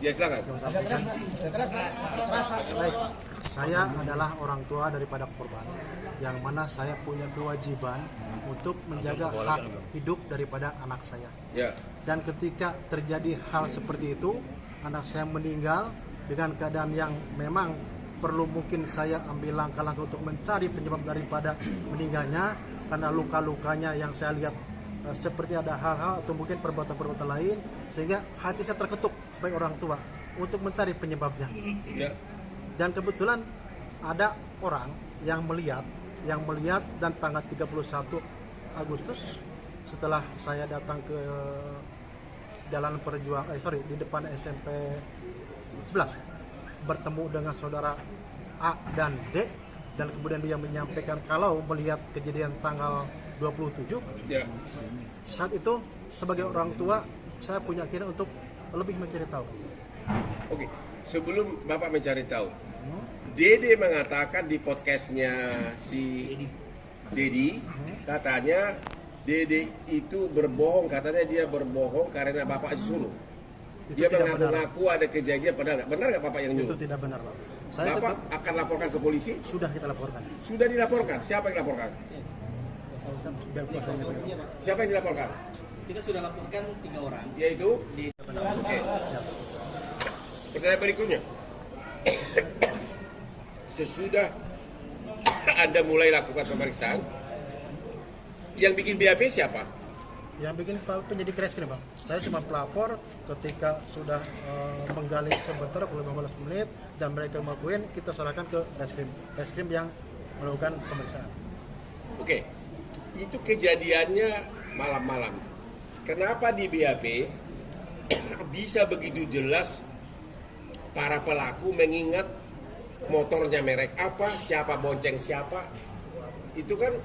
Ya silakan. Baik, saya adalah orang tua daripada korban, yang mana saya punya kewajiban untuk menjaga hak hidup daripada anak saya. Ya. Dan ketika terjadi hal seperti itu, anak saya meninggal dengan keadaan yang memang perlu mungkin saya ambil langkah-langkah untuk mencari penyebab daripada meninggalnya, karena luka-lukanya yang saya lihat seperti ada hal-hal atau mungkin perbuatan-perbuatan lain, sehingga hati saya terketuk sebagai orang tua untuk mencari penyebabnya. Ya. Dan kebetulan ada orang yang melihat dan tanggal 31 Agustus setelah saya datang ke Jalan Perjuangan, di depan SMP 11 bertemu dengan saudara A dan D, dan kemudian dia menyampaikan kalau melihat kejadian tanggal 27. Ya. Saat itu sebagai orang tua saya punya keinginan untuk lebih mencari tahu. Oke, sebelum Bapak mencari tahu, Dede mengatakan di podcastnya si Dedi, katanya Dede itu berbohong, katanya dia berbohong karena Bapak suruh. Dia mengaku-ngaku ada kejadian, padahal benar nggak Bapak yang nyuruh? Itu tidak benar, Pak. Bapak akan laporkan ke polisi? Sudah kita laporkan. Sudah dilaporkan. Siapa yang laporkan? Siapa yang dilaporkan? Kita sudah laporkan 3 orang. Yaitu? Oke. Pertanyaan berikutnya. Sesudah Anda mulai lakukan pemeriksaan, yang bikin BAP siapa? Yang bikin penyidik reskrim, Bang. Saya cuma pelapor ketika sudah menggali sebentar 15 menit dan mereka mengakuin, kita serahkan ke reskrim yang melakukan pemeriksaan. Oke. Itu kejadiannya malam-malam. Kenapa di BAP bisa begitu jelas para pelaku mengingat motornya merek apa, siapa bonceng siapa? Itu kan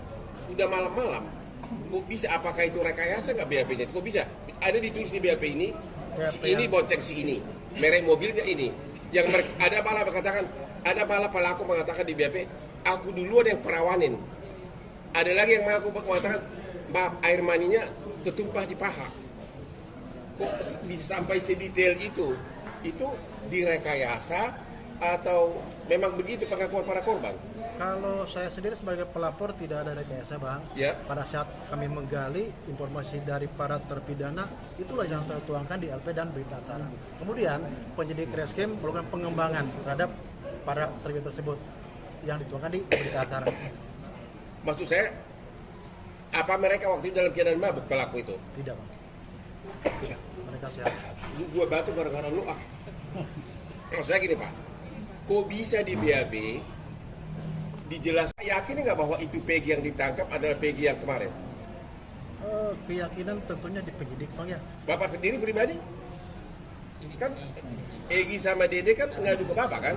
udah malam-malam. Kok bisa? Apakah itu rekayasa nggak BAP-nya? Kok bisa? Ada ditulis di BAP ini, si ini bonceng si ini, merek mobilnya ini. Yang ada malah pelaku mengatakan di BAP, aku duluan yang perawanin. Ada lagi yang mengatakan, maaf, air maninya ketumpah di paha. Kok bisa sampai sedetail itu? Itu direkayasa atau memang begitu pengakuan para korban? Kalau saya sendiri sebagai pelapor tidak ada rekayasa, Bang. Ya. Pada saat kami menggali informasi dari para terpidana, itulah yang saya tuangkan di LP dan berita acara. Kemudian penyidik reskrim melakukan pengembangan terhadap para terpidana tersebut yang dituangkan di berita acara. Maksud saya, apa mereka waktu itu dalam keadaan mabuk pelaku itu? Tidak, Bang. Mereka sehat. Gua batu gara-gara lu ah. Maksud saya gini Pak, kok bisa di BAP dijelaskan, yakin nggak bahwa itu Peggy yang ditangkap adalah Peggy yang kemarin? Keyakinan tentunya di penyidik, Bang, ya. Bapak sendiri pribadi? Kan Egy sama Dede kan ngadu ke Bapak kan?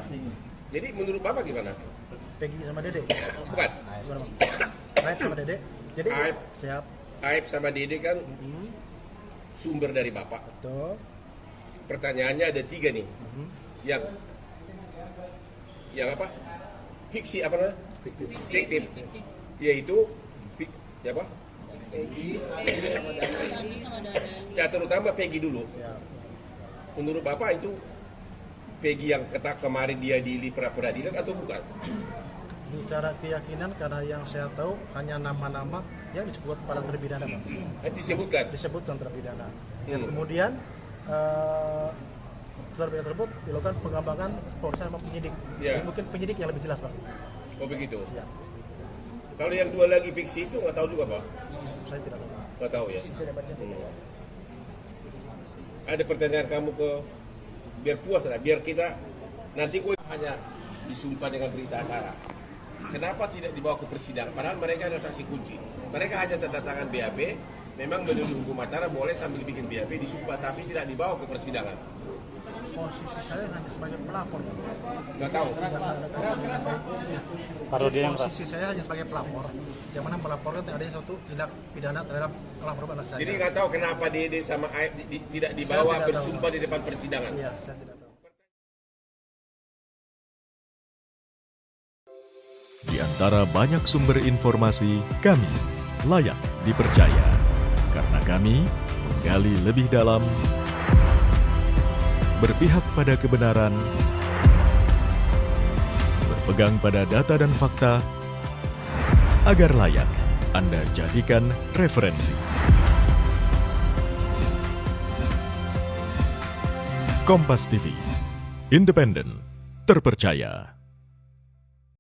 Jadi menurut Bapak gimana? Peggy sama Dede. Bukan? Aib sama Dede. Jadi Aib. siap. Aib sama Dede kan sumber dari Bapak. Betul. Pertanyaannya ada 3 nih. Yang apa? Fiksi apa namanya? Fiktif. Yaitu siapa? Peggy sama Dada. Ya terutama Peggy dulu. Siap. Menurut Bapak itu Peggy yang kemarin dia di pra peradilan atau bukan? Bicara keyakinan, karena yang saya tahu hanya nama-nama yang disebut para terpidana, Bang. Disebutkan terpidana. Dan kemudian terpidana tersebut dilakukan pengembangan pemeriksaan sama penyidik. Ya. Mungkin penyidik yang lebih jelas, Bang. Oh begitu. Siap. Kalau yang 2 lagi fiksi itu nggak tahu juga Pak? Saya tidak tahu. Nggak tahu ya. Ada pertanyaan kamu ke biar puas lah, biar kita nanti gue hanya disumpah dengan berita acara. Kenapa tidak dibawa ke persidangan? Padahal mereka adalah saksi kunci. Mereka hanya tanda tangan BAP. Memang menurut hukum acara boleh sambil bikin BAP disumpah, tapi tidak dibawa ke persidangan. Posisi saya hanya sebagai pelapor. Nggak tahu. Posisi saya hanya sebagai pelapor. Yang mana melaporkan ada suatu tindak pidana terhadap pelapor anak saya. Jadi nggak tahu kenapa Dede sama Aib tidak dibawa bersumpah di depan persidangan. Iya, saya tidak tahu. Di antara banyak sumber informasi, kami layak dipercaya. Karena kami menggali lebih dalam, berpihak pada kebenaran, berpegang pada data dan fakta, agar layak Anda jadikan referensi. Kompas TV, independen, terpercaya.